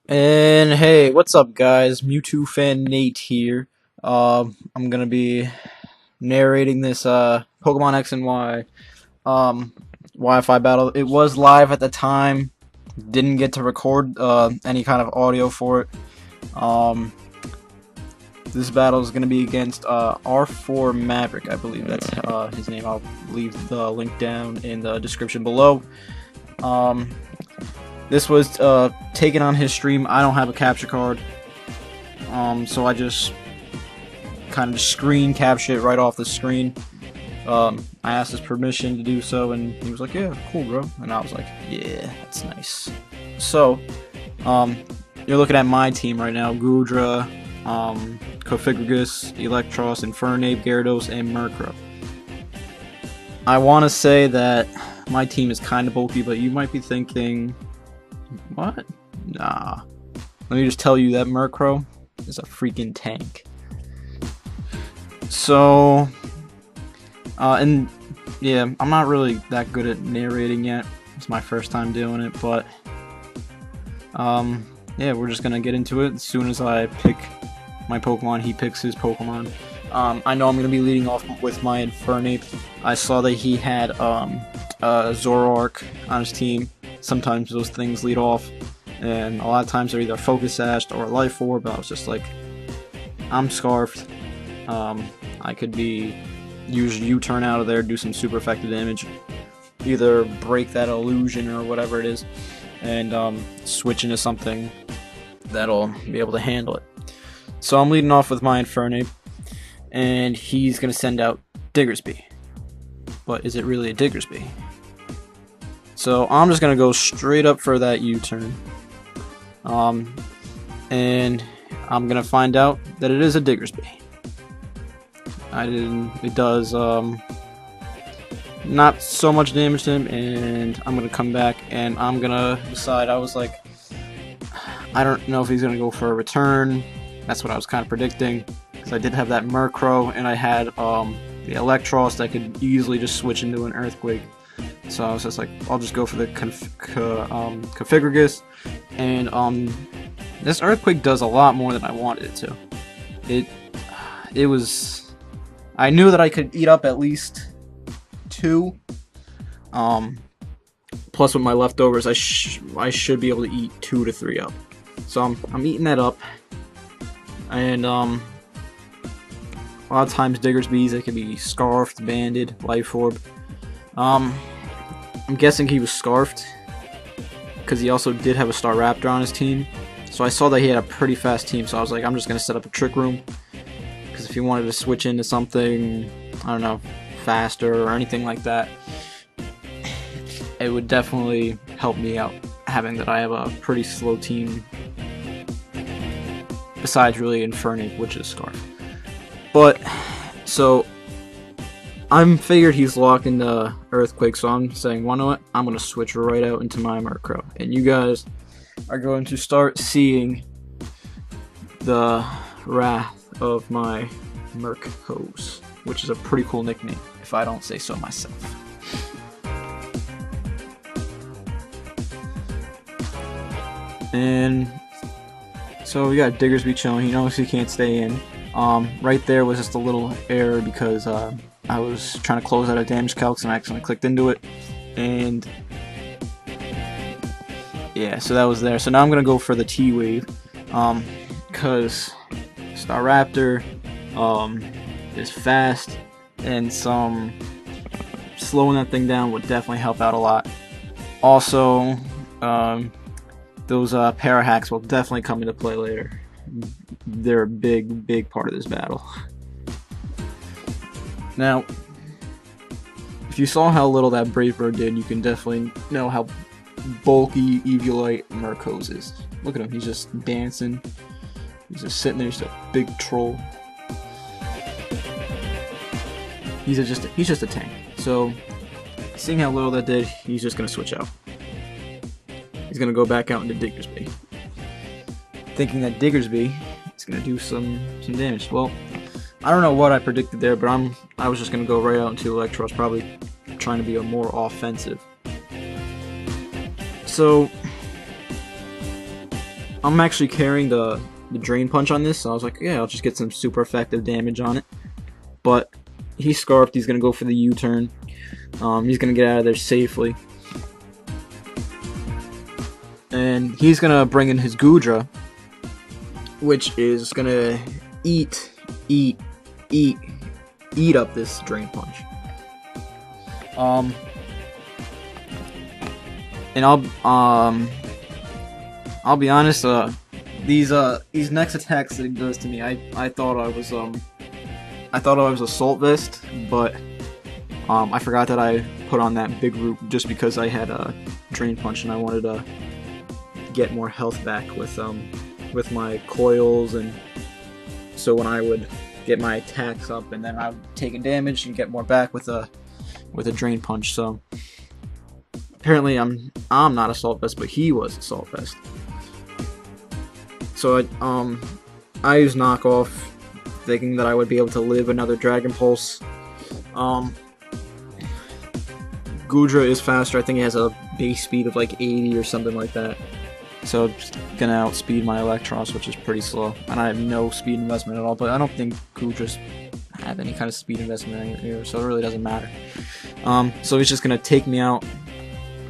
And hey, what's up, guys? Mewtwo fan Nate here. I'm gonna be narrating this Pokemon X and Y um Wi-Fi battle. It was live at the time. Didn't get to record any kind of audio for it. Um, this battle is gonna be against R4 Maverick, I believe that's his name. I'll leave the link down in the description below. Um, this was taken on his stream. I don't have a capture card. So I just kind of screen captured it right off the screen. I asked his permission to do so, and he was like, "Yeah, cool, bro." And I was like, "Yeah, that's nice." So, you're looking at my team right now: Gudra, Cofigrigus, Electros, Infernape, Gyarados, and Murkrow. I want to say that my team is kind of bulky, but you might be thinking, "What? Nah." Let me just tell you that Murkrow is a freaking tank. So, and yeah, I'm not really that good at narrating yet. It's my first time doing it, but yeah, we're just gonna get into it. As soon as I pick my Pokemon, he picks his Pokemon. I know I'm gonna be leading off with my Infernape. I saw that he had Zoroark on his team. Sometimes those things lead off, and a lot of times they're either Focus Sashed or Life Orb. But I was just like, I'm Scarfed. I could be use U-turn out of there, do some super effective damage, either break that illusion or whatever it is, and switch into something that'll be able to handle it. So I'm leading off with my Infernape, and he's gonna send out Diggersby. But is it really a Diggersby? So I'm just gonna go straight up for that U-turn, and I'm gonna find out that it is a Diggersby. It does not so much damage to him, and I'm gonna come back and I'm gonna decide. I was like, I don't know if he's gonna go for a return. That's what I was kind of predicting, because I did have that Murkrow and I had the Electros that could easily just switch into an Earthquake. So I was just like, I'll just go for the Cofigrigus, and this Earthquake does a lot more than I wanted it to. It was. I knew that I could eat up at least 2. Plus with my leftovers, I should be able to eat 2 to 3 up. So I'm eating that up. And a lot of times Diggersby's, they can be Scarfed, Banded, Life Orb. I'm guessing he was Scarfed, because he also did have a Staraptor on his team. So I saw that he had a pretty fast team, so I was like, I'm just going to set up a Trick Room. Because if you wanted to switch into something, I don't know, faster or anything like that, it would definitely help me out, having that I have a pretty slow team, besides really Infernape, which is Scarf. But, so, I'm figured he's locked into Earthquake, so I'm saying, why not? I'm going to switch right out into my Murkrow. And you guys are going to start seeing the wrath of my Murk hose, which is a pretty cool nickname, if I don't say so myself. And so we got Diggersby chilling. He knows he can't stay in. Right there was just a little error, because I was trying to close out a damage calcs and I accidentally clicked into it, and yeah, so that was there. So now I'm gonna go for the T-Wave, because Staraptor is fast, and some slowing that thing down would definitely help out a lot. Also, those Parahacks will definitely come into play later. They're a big part of this battle. Now, if you saw how little that Brave Bird did, you can definitely know how bulky Eviolite Murkos is. Look at him, he's just dancing. He's just sitting there, just a big troll. He's just a tank. So, seeing how little that did, he's just gonna switch out. He's gonna go back out into Diggersby, thinking that Diggersby is gonna do some damage. Well, I don't know what I predicted there, but I was just gonna go right out into Electros, probably trying to be a more offensive. So I'm actually carrying the drain punch on this, so I was like, yeah, I'll just get some super effective damage on it. But he's scarfed. He's gonna go for the U-turn. He's gonna get out of there safely, and he's gonna bring in his Gudra, which is gonna eat up this drain punch. And I'll be honest. These next attacks that he does to me, I thought I was Assault Vest, but I forgot that I put on that big root just because I had a drain punch and I wanted to get more health back with my coils, and so when I would get my attacks up and then I would take a damage and get more back with a drain punch. So apparently I'm not Assault Vest, but he was Assault Vest. So I used knockoff, thinking that I would be able to live another Dragon Pulse. Gudra is faster. I think it has a base speed of like 80 or something like that. So it's gonna outspeed my Electros, which is pretty slow. And I have no speed investment at all, but I don't think Gudras have any kind of speed investment here, so it really doesn't matter. So he's just gonna take me out.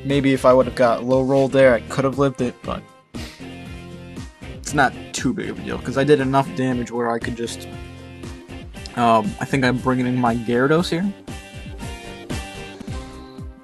Maybe if I would have got low rolled there, I could have lived it, but it's not too big of a deal because I did enough damage where I could just. I think I'm bringing in my Gyarados here.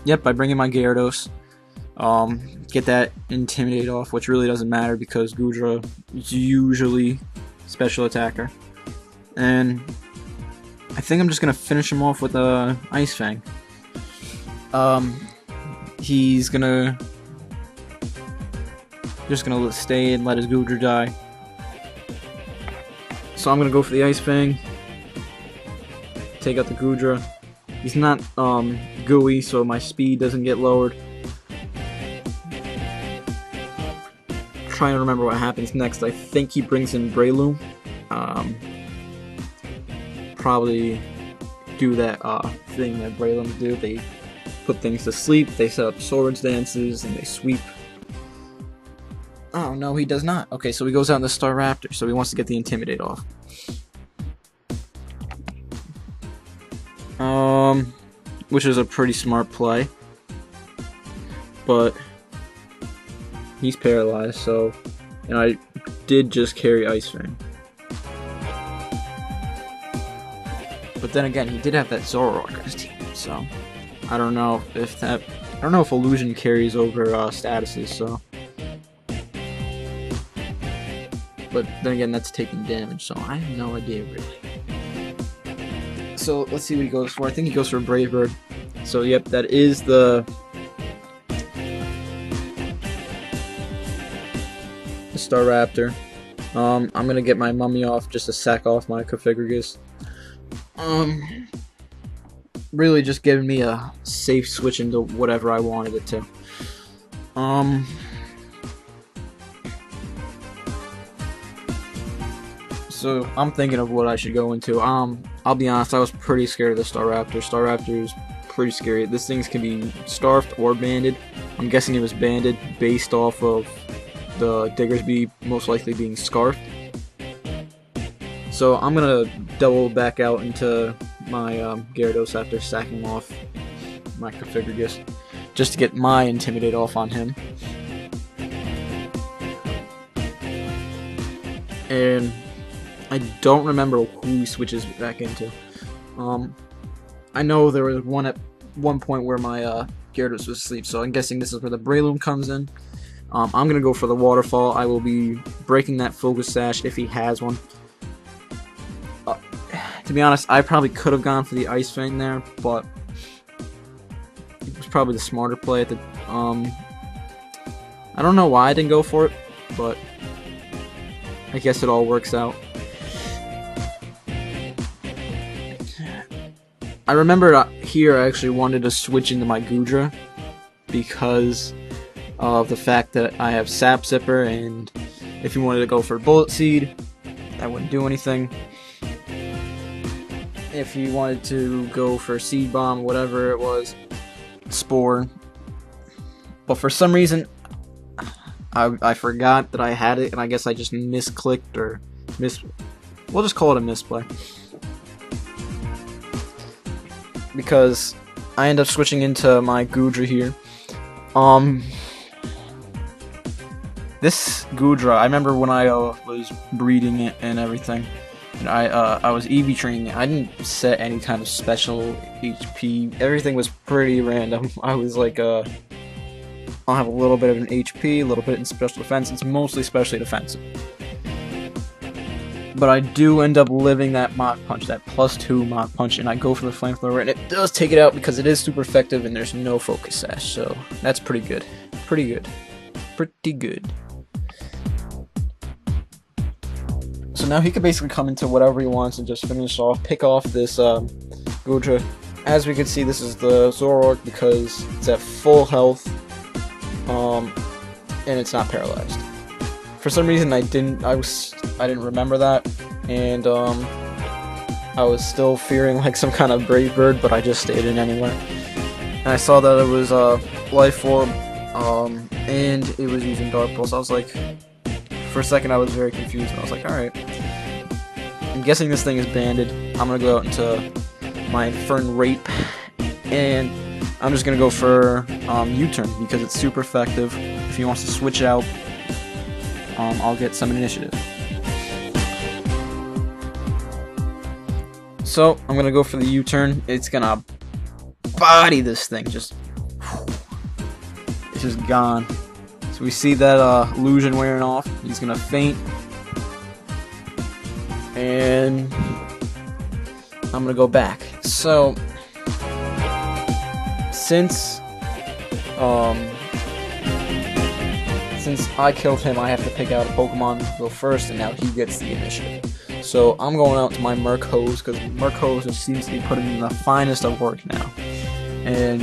Yep, I bring in my Gyarados. Get that Intimidate off, which really doesn't matter because Gudra is usually special attacker. And I think I'm just gonna finish him off with a Ice Fang. He's gonna stay and let his Gudra die. So I'm gonna go for the Ice Fang. Take out the Gudra. He's not gooey, so my speed doesn't get lowered. Trying to remember what happens next. I think he brings in Breloom. Probably do that thing that Breloom do. They put things to sleep, they set up swords dances, and they sweep. Oh no, he does not. Okay, so he goes out in the Staraptor, so he wants to get the Intimidate off. Which is a pretty smart play. But he's paralyzed, so, and I did just carry Ice Fang. But then again, he did have that Zoroark on his team, so I don't know if Illusion carries over statuses, so. But then again, that's taking damage, so I have no idea really. So let's see what he goes for. I think he goes for a Brave Bird. So yep, that is the Staraptor. I'm gonna get my Mummy off just to sack off my Cofagrigus. Really just giving me a safe switch into whatever I wanted it to. So I'm thinking of what I should go into. I'll be honest, I was pretty scared of the Staraptor. Staraptor is pretty scary. This thing can be starved or banded. I'm guessing it was banded based off of the Diggersby most likely being scarfed. So I'm gonna double back out into my Gyarados after sacking off my Cofagrigus, just to get my Intimidate off on him. And I don't remember who he switches back into. I know there was one point where my Gyarados was asleep, so I'm guessing this is where the Breloom comes in. I'm gonna go for the Waterfall. I will be breaking that Focus Sash if he has one. To be honest, I probably could have gone for the Ice Fang there, but it was probably the smarter play at the. I don't know why I didn't go for it, but I guess it all works out. I remember here I actually wanted to switch into my Gudra because of the fact that I have Sap Zipper, and if you wanted to go for Bullet Seed, that wouldn't do anything. If you wanted to go for Seed Bomb, whatever it was, Spore. But for some reason, I forgot that I had it, and I guess I just misclicked or we'll just call it a misplay. Because I end up switching into my Gudra here. This Gudra, I remember when I was breeding it and everything, and I was EV training it. I didn't set any kind of special HP. Everything was pretty random. I was like, I'll have a little bit of an HP, a little bit in special defense. It's mostly specially defensive. But I do end up living that Mach Punch, that +2 Mach Punch, and I go for the Flamethrower, and it does take it out because it is super effective and there's no Focus Sash, so that's pretty good. Pretty good. Pretty good. So now he can basically come into whatever he wants and just finish off, pick off this Gudra. As we can see, this is the Zoroark because it's at full health, and it's not paralyzed. For some reason, I didn't remember that, and I was still fearing like some kind of brave bird, but I just stayed in anyway. And I saw that it was Life Orb, and it was using Dark Pulse. I was like, for a second, I was very confused, and I was like, all right. I'm guessing this thing is banded. I'm gonna go out into my Infern Rape, and I'm just gonna go for U-turn because it's super effective. If he wants to switch out, I'll get some initiative. So I'm gonna go for the U-turn. It's gonna body this thing. It's just gone. So we see that illusion wearing off. He's gonna faint, and I'm gonna go back. So since I killed him, I have to pick out a Pokemon to go first, and now he gets the initiative. So I'm going out to my Murk Hose, because Murk Hose just seems to be putting in the finest of work now. And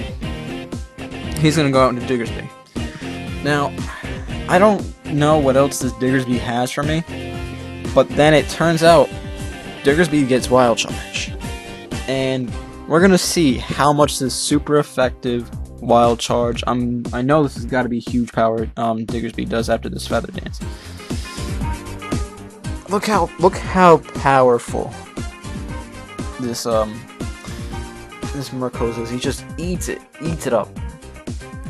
he's going to go out into Diggersby. Now, I don't know what else this Diggersby has for me, but then it turns out Diggersby gets Wild Charge. And we're going to see how much this super effective Wild Charge. I know this has got to be huge power. Diggersby does after this Feather Dance. Look how powerful this this Murkose is. He just eats it up.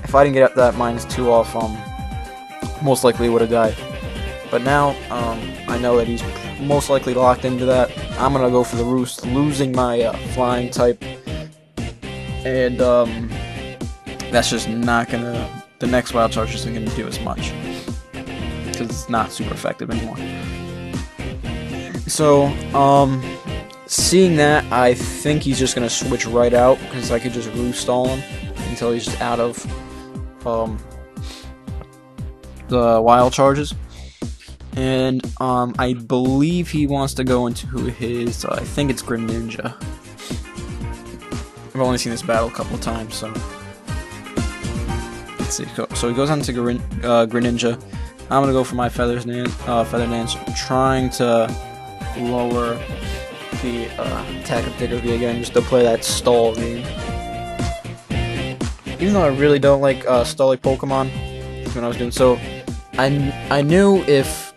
If I didn't get that -2 off, most likely would have died. But now I know that he's most likely locked into that. I'm gonna go for the Roost, losing my Flying type, and that's just not gonna. The next Wild Charge isn't gonna do as much because it's not super effective anymore. So, seeing that, I think he's just gonna switch right out because I could just Roost stall him until he's just out of the Wild Charges. And I believe he wants to go into his. I think it's Greninja. I've only seen this battle a couple of times, so. Let's see. So he goes on to Greninja. I'm gonna go for my Feather Dance, trying to lower the attack of Diggersby again, just to play that stall game. Even though I really don't like stalling Pokemon, that's what I was doing. So I knew if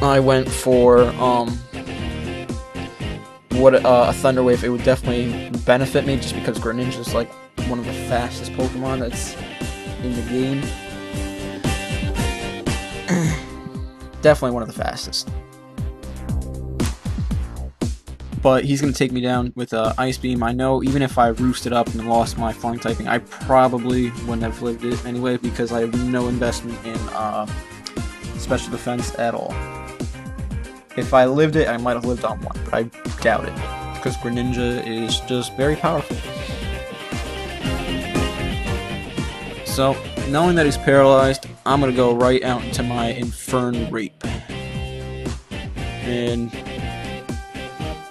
I went for a Thunder Wave, it would definitely benefit me, just because Greninja is like one of the fastest Pokemon that's in the game. Definitely one of the fastest. But he's going to take me down with Ice Beam. I know even if I roosted up and lost my Flying typing, I probably wouldn't have lived it anyway, because I have no investment in special defense at all. If I lived it, I might have lived on one, but I doubt it, because Greninja is just very powerful. So, knowing that he's paralyzed, I'm going to go right out into my Infern Rape. And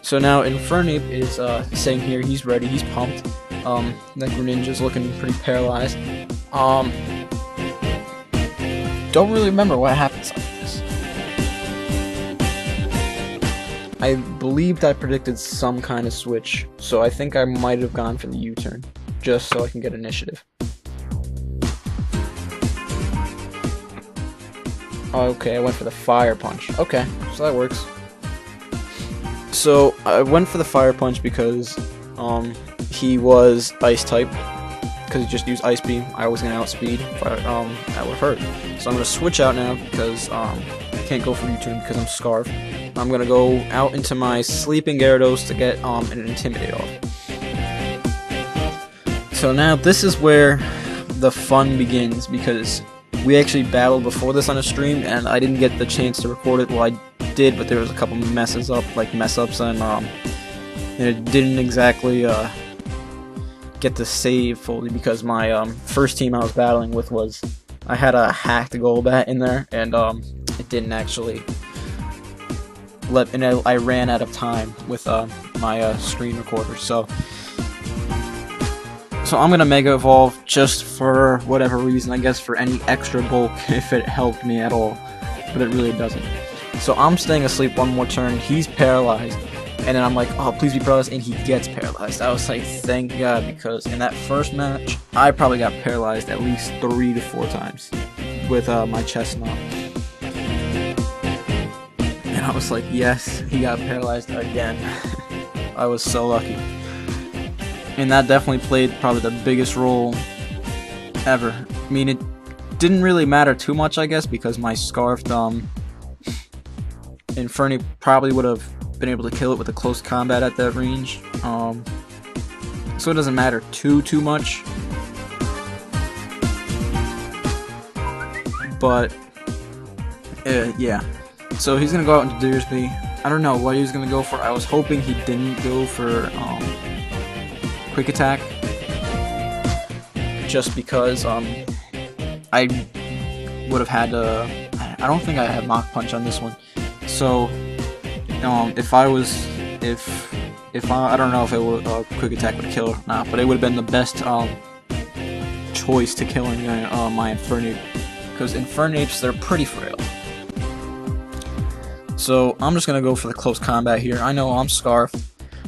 so now Infern Rape is saying here he's ready, he's pumped. That Greninja's looking pretty paralyzed. Don't really remember what happens after this. I believed I predicted some kind of switch, so I think I might have gone for the U-turn, just so I can get initiative. Okay, I went for the fire punch. Okay, so that works. So I went for the fire punch because he was ice type. Because he just used ice beam, I was gonna outspeed. That would hurt. So I'm gonna switch out now because I can't go for U-turn because I'm Scarf. I'm gonna go out into my sleeping Gyarados to get an Intimidate off. So now this is where the fun begins, because we actually battled before this on a stream and I didn't get the chance to record it. Well, I did, but there was a couple mess ups, and it didn't exactly get to save fully because my first team I was battling with I had a hacked Golbat in there, and it didn't actually and I ran out of time with my screen recorder. So I'm gonna Mega Evolve just for whatever reason, I guess for any extra bulk if it helped me at all, but it really doesn't. So I'm staying asleep one more turn, he's paralyzed, and then I'm like, oh, please be paralyzed, and he gets paralyzed. I was like, thank God, because in that first match, I probably got paralyzed at least 3 to 4 times with my Chestnut. And I was like, yes, he got paralyzed again. I was so lucky. And that definitely played probably the biggest role ever. I mean, it didn't really matter too much, I guess, because my Scarfed Infernape probably would have been able to kill it with a close combat at that range. So it doesn't matter too much. But yeah. So he's gonna go out into Deersby. I don't know what he was gonna go for. I was hoping he didn't go for Quick Attack, just because I would have had to. I don't think I have Mach Punch on this one. So if I don't know if it would Quick Attack would kill it or not, but it would have been the best choice to killing my Infernape, because Infernapes, they're pretty frail. So I'm just gonna go for the close combat here. I know I'm Scarf.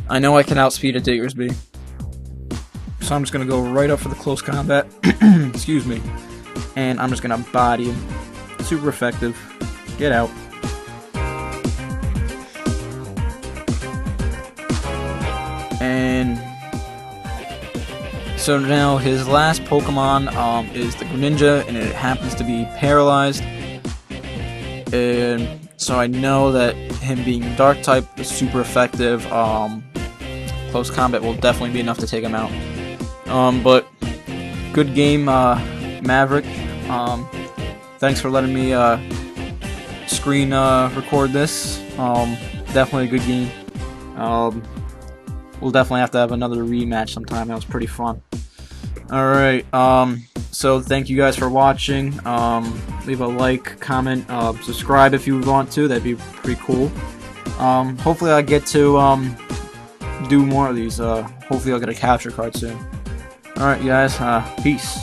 I know I can outspeed a Diggersby. So I'm just gonna go right up for the close combat. Excuse me. And I'm just gonna body him. Super effective. Get out. And so now his last Pokemon is the Greninja, and it happens to be paralyzed. And so I know that him being Dark type is super effective. Close combat will definitely be enough to take him out. But good game, Maverick. Thanks for letting me screen record this. Definitely a good game. We'll definitely have to have another rematch sometime. That was pretty fun. Alright, so thank you guys for watching. Leave a like, comment, subscribe if you want to. That'd be pretty cool. Hopefully I get to do more of these. Hopefully I'll get a capture card soon. Alright guys, peace.